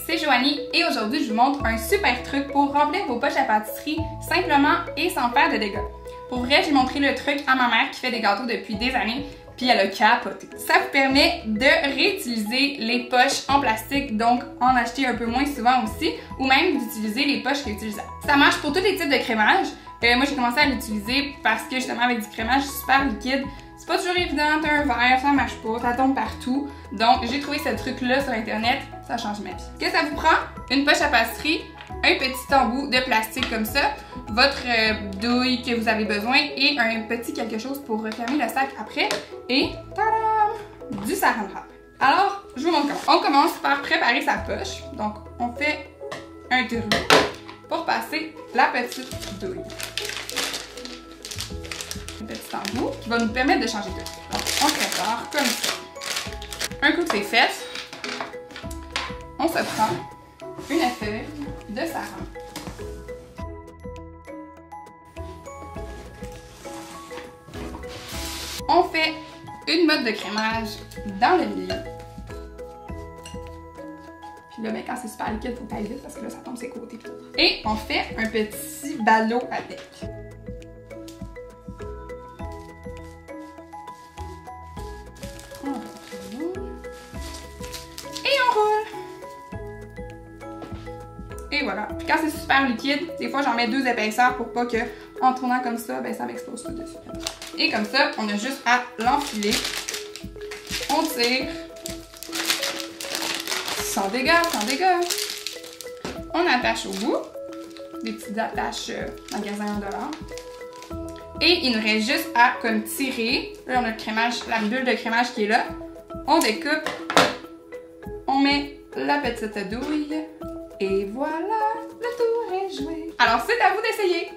c'est Joanie et aujourd'hui je vous montre un super truc pour remplir vos poches à pâtisserie simplement et sans faire de dégâts. Pour vrai, j'ai montré le truc à ma mère qui fait des gâteaux depuis des années, puis elle a capoté. Ça vous permet de réutiliser les poches en plastique, donc en acheter un peu moins souvent aussi, ou même d'utiliser les poches réutilisables. Ça marche pour tous les types de crémage. Moi j'ai commencé à l'utiliser parce que justement avec du crémage super liquide, c'est pas toujours évident, t'as un verre, ça marche pas, ça tombe partout. Donc j'ai trouvé ce truc-là sur internet, ça change ma vie. Qu'est-ce que ça vous prend? Une poche à pâtisserie, un petit embout de plastique comme ça, votre douille que vous avez besoin et un petit quelque chose pour refermer le sac après et tadam! Du saran wrap. Alors, je vous montre comment. On commence par préparer sa poche. Donc, on fait un trou pour passer la petite douille. Un petit embout qui va nous permettre de changer de truc. Donc, on prépare comme ça. Un coup que c'est fait, on se prend une feuille de saran. On fait une motte de crémage dans le milieu. Puis là, ben, quand c'est super liquide, il faut tailler vite parce que là, ça tombe ses côtés. Et on fait un petit ballot avec. Et on roule. Et voilà. Puis quand c'est super liquide, des fois, j'en mets 2 épaisseurs pour pas que, en tournant comme ça, ben, ça m'explose pas dessus. Et comme ça, on a juste à l'enfiler. On tire. Sans dégâts, sans dégâts. On attache au bout. Des petites attaches magasin $1. Et il nous reste juste à comme tirer. Là, on a le crémage, la bulle de crémage qui est là. On découpe. On met la petite douille. Et voilà, le tour est joué. Alors, c'est à vous d'essayer.